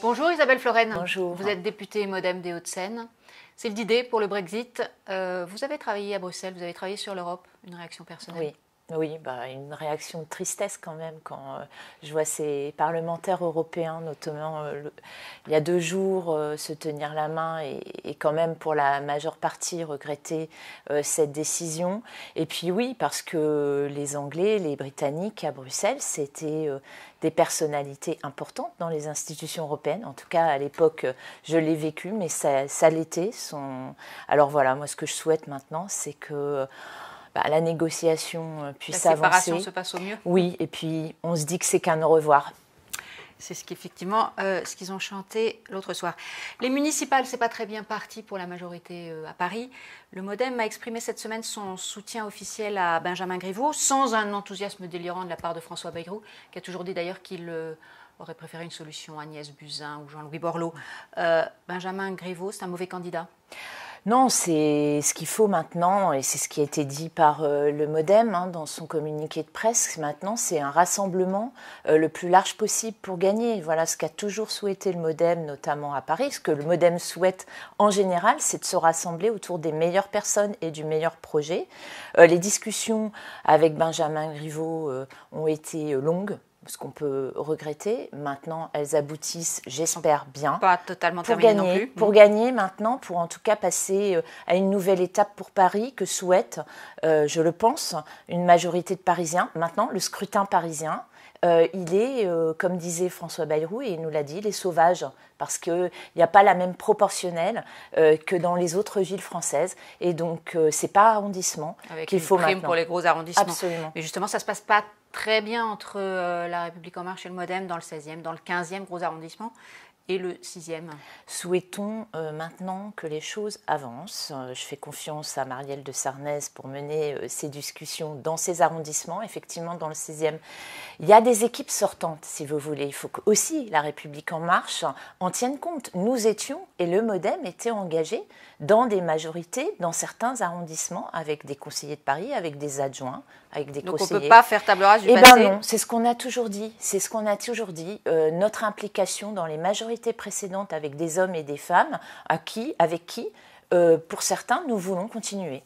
Bonjour Isabelle Floren. Bonjour. Vous êtes députée Modem des Hauts-de-Seine. C'est l'idée pour le Brexit. Vous avez travaillé à Bruxelles, vous avez travaillé sur l'Europe. Une réaction personnelle? Oui, une réaction de tristesse quand même quand je vois ces parlementaires européens, notamment il y a 2 jours, se tenir la main et quand même pour la majeure partie regretter cette décision. Et puis oui, parce que les Anglais, les Britanniques à Bruxelles, c'était des personnalités importantes dans les institutions européennes. En tout cas, à l'époque, je l'ai vécu, mais ça l'était. Alors voilà, moi ce que je souhaite maintenant, c'est que la négociation puisse avancer. La séparation se passe au mieux. Oui, et puis on se dit que c'est qu'un au revoir. C'est ce qu'ils ont chanté l'autre soir. Les municipales, c'est pas très bien parti pour la majorité à Paris. Le Modem a exprimé cette semaine son soutien officiel à Benjamin Griveaux, sans un enthousiasme délirant de la part de François Bayrou, qui a toujours dit d'ailleurs qu'il aurait préféré une solution Agnès Buzyn ou Jean-Louis Borloo. Benjamin Griveaux, c'est un mauvais candidat? Non, c'est ce qu'il faut maintenant, et c'est ce qui a été dit par le Modem dans son communiqué de presse. Maintenant, c'est un rassemblement le plus large possible pour gagner. Voilà ce qu'a toujours souhaité le Modem, notamment à Paris. Ce que le Modem souhaite en général, c'est de se rassembler autour des meilleures personnes et du meilleur projet. Les discussions avec Benjamin Griveaux ont été longues, ce qu'on peut regretter. Maintenant, elles aboutissent, j'espère bien. Pas totalement terminées non plus. Pour gagner maintenant, pour en tout cas passer à une nouvelle étape pour Paris que souhaite, je le pense, une majorité de Parisiens. Maintenant, le scrutin parisien, il est, comme disait François Bayrou, et il nous l'a dit, il est sauvage, parce qu'il n'y a pas la même proportionnelle que dans les autres villes françaises. Et donc, ce n'est pas arrondissement qu'il faut maintenant. Avec une prime pour les gros arrondissements. Absolument. Mais justement, ça ne se passe pas très bien entre La République En Marche et le Modem dans le 16e, dans le 15e gros arrondissement et le 6e. Souhaitons maintenant que les choses avancent. Je fais confiance à Marielle de Sarnez pour mener ces discussions dans ces arrondissements. Effectivement, dans le 16e, il y a des équipes sortantes, si vous voulez. Il faut que aussi La République En Marche en tienne compte. Nous étions, et le Modem était engagé dans des majorités, dans certains arrondissements, avec des conseillers de Paris, avec des adjoints, avec des conseillers. Donc on ne peut pas faire table rase du passé. Eh bien non, c'est ce qu'on a toujours dit. C'est ce qu'on a toujours dit. Notre implication dans les majorités précédentes avec des hommes et des femmes, avec qui, pour certains, nous voulons continuer.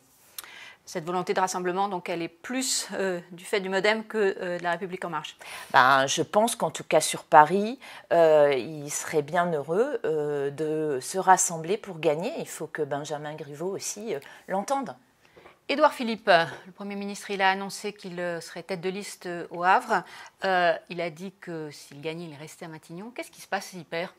Cette volonté de rassemblement, donc, elle est plus du fait du Modem que de La République En Marche. Je pense qu'en tout cas sur Paris, il serait bien heureux de se rassembler pour gagner. Il faut que Benjamin Griveaux aussi l'entende. Édouard Philippe, le Premier ministre, il a annoncé qu'il serait tête de liste au Havre. Il a dit que s'il gagnait, il restait à Matignon. Qu'est-ce qui se passe s'il perd?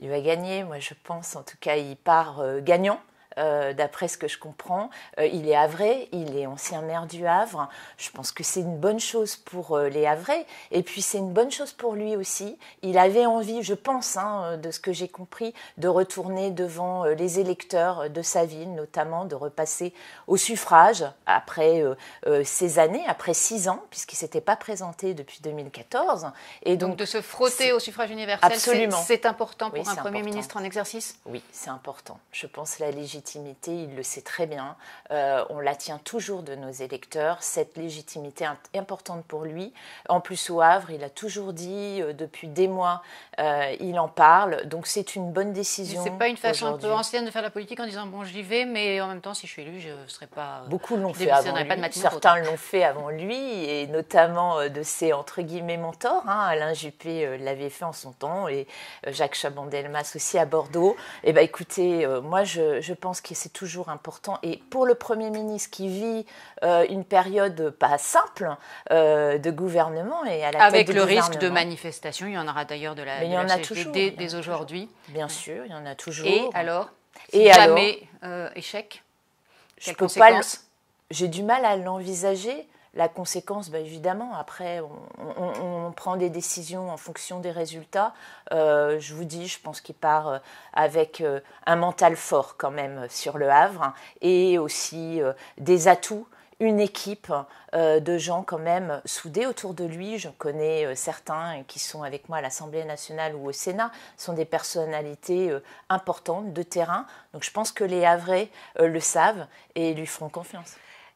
Il va gagner, moi je pense, en tout cas il part gagnant. D'après ce que je comprends, il est havrais, il est ancien maire du Havre. Je pense que c'est une bonne chose pour les Havrais. Et puis c'est une bonne chose pour lui aussi. Il avait envie, je pense, de ce que j'ai compris, de retourner devant les électeurs de sa ville, notamment de repasser au suffrage après ces années, après 6 ans, puisqu'il ne s'était pas présenté depuis 2014. Et donc de se frotter au suffrage universel, c'est important pour un Premier ministre en exercice? Oui, c'est important. Je pense la légitimité, il le sait très bien. On la tient toujours de nos électeurs. Cette légitimité est importante pour lui. En plus, au Havre, il a toujours dit, depuis des mois, il en parle. Donc, c'est une bonne décision. C'est pas une façon un peu ancienne de faire la politique en disant bon, j'y vais, mais en même temps, si je suis élu, je ne serai pas. Beaucoup l'ont fait avant lui. Certains l'ont fait avant lui, et notamment de ses entre guillemets mentors. Alain Juppé l'avait fait en son temps, et Jacques Chaban-Delmas aussi à Bordeaux. Et écoutez, moi, je pense que c'est toujours important. Et pour le Premier ministre qui vit une période pas simple de gouvernement et à la avec tête du le risque de manifestation, il y en aura d'ailleurs de la CGT dès aujourd'hui. Bien sûr, il y en a toujours. Et alors, jamais échec, quelles conséquences? J'ai du mal à l'envisager. La conséquence, évidemment, après, on prend des décisions en fonction des résultats. Je vous dis, je pense qu'il part avec un mental fort quand même sur le Havre, et aussi des atouts, une équipe de gens quand même soudés autour de lui. Je connais certains qui sont avec moi à l'Assemblée nationale ou au Sénat, sont des personnalités importantes de terrain. Donc je pense que les Havrais le savent et lui feront confiance.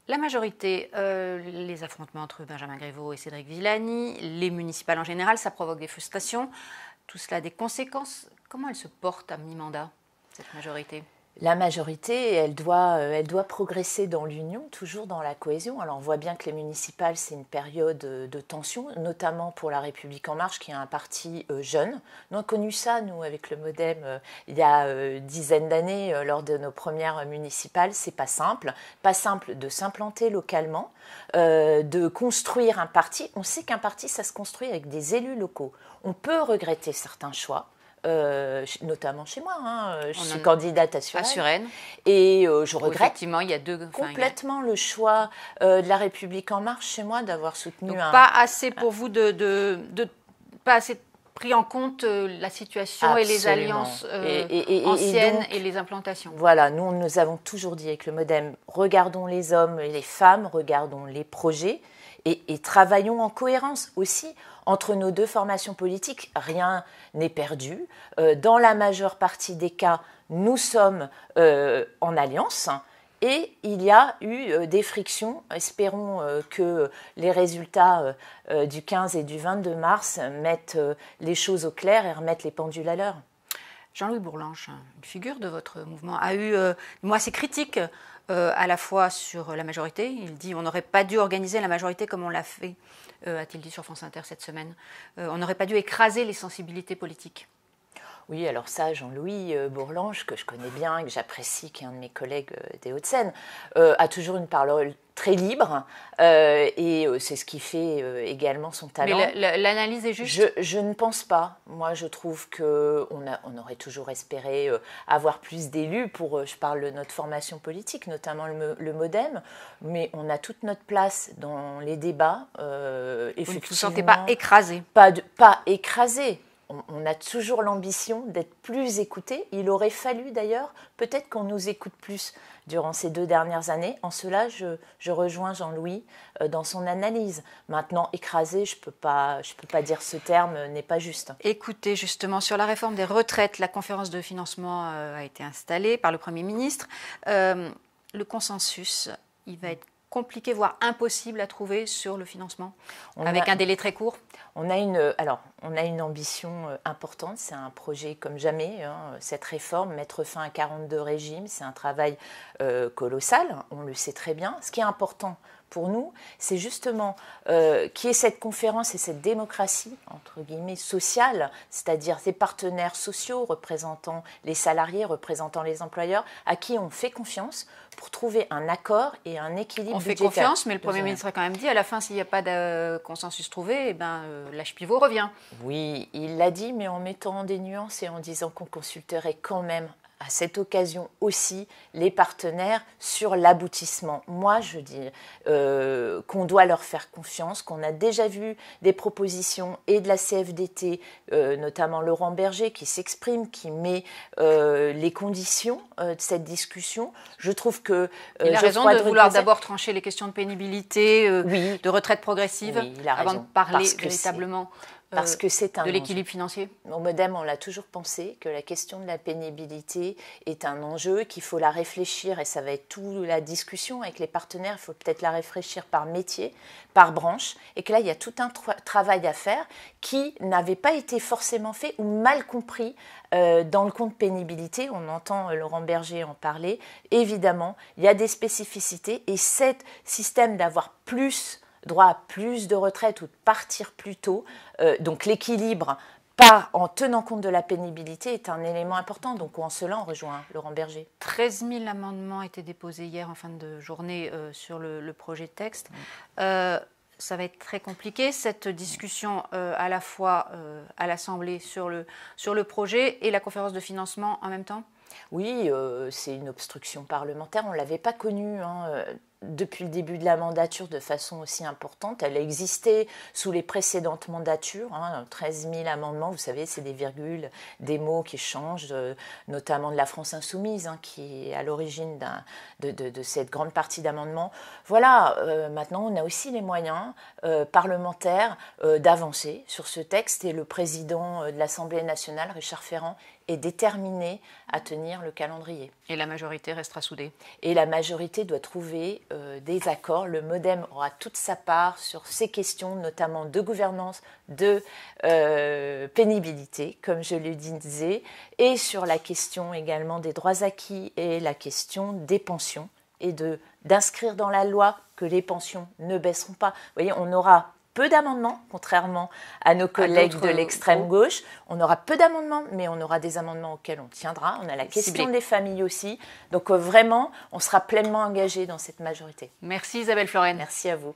La majorité, les affrontements entre Benjamin Griveaux et Cédric Villani, les municipales en général, ça provoque des frustrations. Tout cela a des conséquences. Comment elle se porte à mi-mandat, cette majorité ? La majorité, elle doit progresser dans l'union, toujours dans la cohésion. Alors on voit bien que les municipales, c'est une période de tension, notamment pour La République En Marche, qui est un parti jeune. Nous avons connu ça, nous, avec le MoDem, il y a dizaines d'années, lors de nos premières municipales. C'est pas simple de s'implanter localement, de construire un parti. On sait qu'un parti, ça se construit avec des élus locaux. On peut regretter certains choix. Notamment chez moi, je suis candidate à Suresnes. Et je regrette effectivement, il y a complètement le choix de La République En Marche chez moi d'avoir soutenu pas assez pour vous pas assez pris en compte la situation. Absolument. Et les alliances anciennes et les implantations. Voilà, nous avons toujours dit avec le MoDem, regardons les hommes et les femmes, regardons les projets et travaillons en cohérence aussi. Entre nos deux formations politiques, rien n'est perdu. Dans la majeure partie des cas, nous sommes en alliance et il y a eu des frictions. Espérons que les résultats du 15 et du 22 mars mettent les choses au clair et remettent les pendules à l'heure. Jean-Louis Bourlanges, une figure de votre mouvement, a eu moi assez critique à la fois sur la majorité. Il dit on n'aurait pas dû organiser la majorité comme on l'a fait, a-t-il dit sur France Inter cette semaine. On n'aurait pas dû écraser les sensibilités politiques. Oui, alors ça, Jean-Louis Bourlanges, que je connais bien et que j'apprécie, qui est un de mes collègues des Hauts-de-Seine, a toujours une parole très libre et c'est ce qui fait également son talent. Mais l'analyse est juste. Je ne pense pas. Moi, je trouve qu'on aurait toujours espéré avoir plus d'élus pour, je parle de notre formation politique, notamment le MoDem, mais on a toute notre place dans les débats. Vous ne vous sentez pas écrasé? Pas écrasé. On a toujours l'ambition d'être plus écoutés. Il aurait fallu d'ailleurs, peut-être qu'on nous écoute plus durant ces 2 dernières années. En cela, je rejoins Jean-Louis dans son analyse. Maintenant, écrasé, je peux pas dire ce terme n'est pas juste. Écoutez, justement, sur la réforme des retraites, la conférence de financement a été installée par le Premier ministre. Le consensus, il va être compliqué, voire impossible à trouver sur le financement, avec un délai très court. On a une ambition importante, c'est un projet comme jamais, cette réforme, mettre fin à 42 régimes, c'est un travail colossal, on le sait très bien. Ce qui est important pour nous, c'est justement qu'il y ait cette conférence et cette démocratie, entre guillemets, sociale, c'est-à-dire ces partenaires sociaux représentant les salariés, représentant les employeurs, à qui on fait confiance pour trouver un accord et un équilibre budgétaire. On fait confiance, mais le Premier ministre a quand même dit, à la fin, s'il n'y a pas de consensus trouvé, l'âge pivot revient. Oui, il l'a dit, mais en mettant des nuances et en disant qu'on consulterait quand même à cette occasion aussi les partenaires sur l'aboutissement. Moi, je dis qu'on doit leur faire confiance, qu'on a déjà vu des propositions et de la CFDT, notamment Laurent Berger, qui s'exprime, qui met les conditions de cette discussion. Je trouve que... il a raison de vouloir d'abord trancher les questions de pénibilité, oui, de retraite progressive, oui, il a avant raison, de parler véritablement... Parce que c'est un de l'équilibre financier. Au MoDem, on l'a toujours pensé que la question de la pénibilité est un enjeu, qu'il faut la réfléchir, et ça va être toute la discussion avec les partenaires, il faut peut-être la réfléchir par métier, par branche, et que là, il y a tout un travail à faire qui n'avait pas été forcément fait ou mal compris dans le compte pénibilité. On entend Laurent Berger en parler. Évidemment, il y a des spécificités, et ce système d'avoir droit à plus de retraite ou de partir plus tôt, donc l'équilibre pas en tenant compte de la pénibilité est un élément important. Donc en cela, on rejoint Laurent Berger. 13 000 amendements étaient déposés hier en fin de journée sur le projet de texte. Ça va être très compliqué, cette discussion à la fois à l'Assemblée sur le projet et la conférence de financement en même temps. Oui, c'est une obstruction parlementaire. On ne l'avait pas connue depuis le début de la mandature de façon aussi importante. Elle a existé sous les précédentes mandatures, 13 000 amendements, vous savez, c'est des virgules, des mots qui changent, notamment de la France Insoumise, qui est à l'origine de cette grande partie d'amendements. Voilà, maintenant on a aussi les moyens parlementaires d'avancer sur ce texte, et le président de l'Assemblée nationale, Richard Ferrand, est déterminée à tenir le calendrier. Et la majorité restera soudée. Et la majorité doit trouver des accords. Le MoDem aura toute sa part sur ces questions, notamment de gouvernance, de pénibilité, comme je le disais, et sur la question également des droits acquis et la question des pensions, et d'inscrire dans la loi que les pensions ne baisseront pas. Vous voyez, on aura peu d'amendements, contrairement à nos collègues de l'extrême gauche. On aura peu d'amendements, mais on aura des amendements auxquels on tiendra. On a la question des familles aussi. Donc vraiment, on sera pleinement engagé dans cette majorité. Merci Isabelle Florennes. Merci à vous.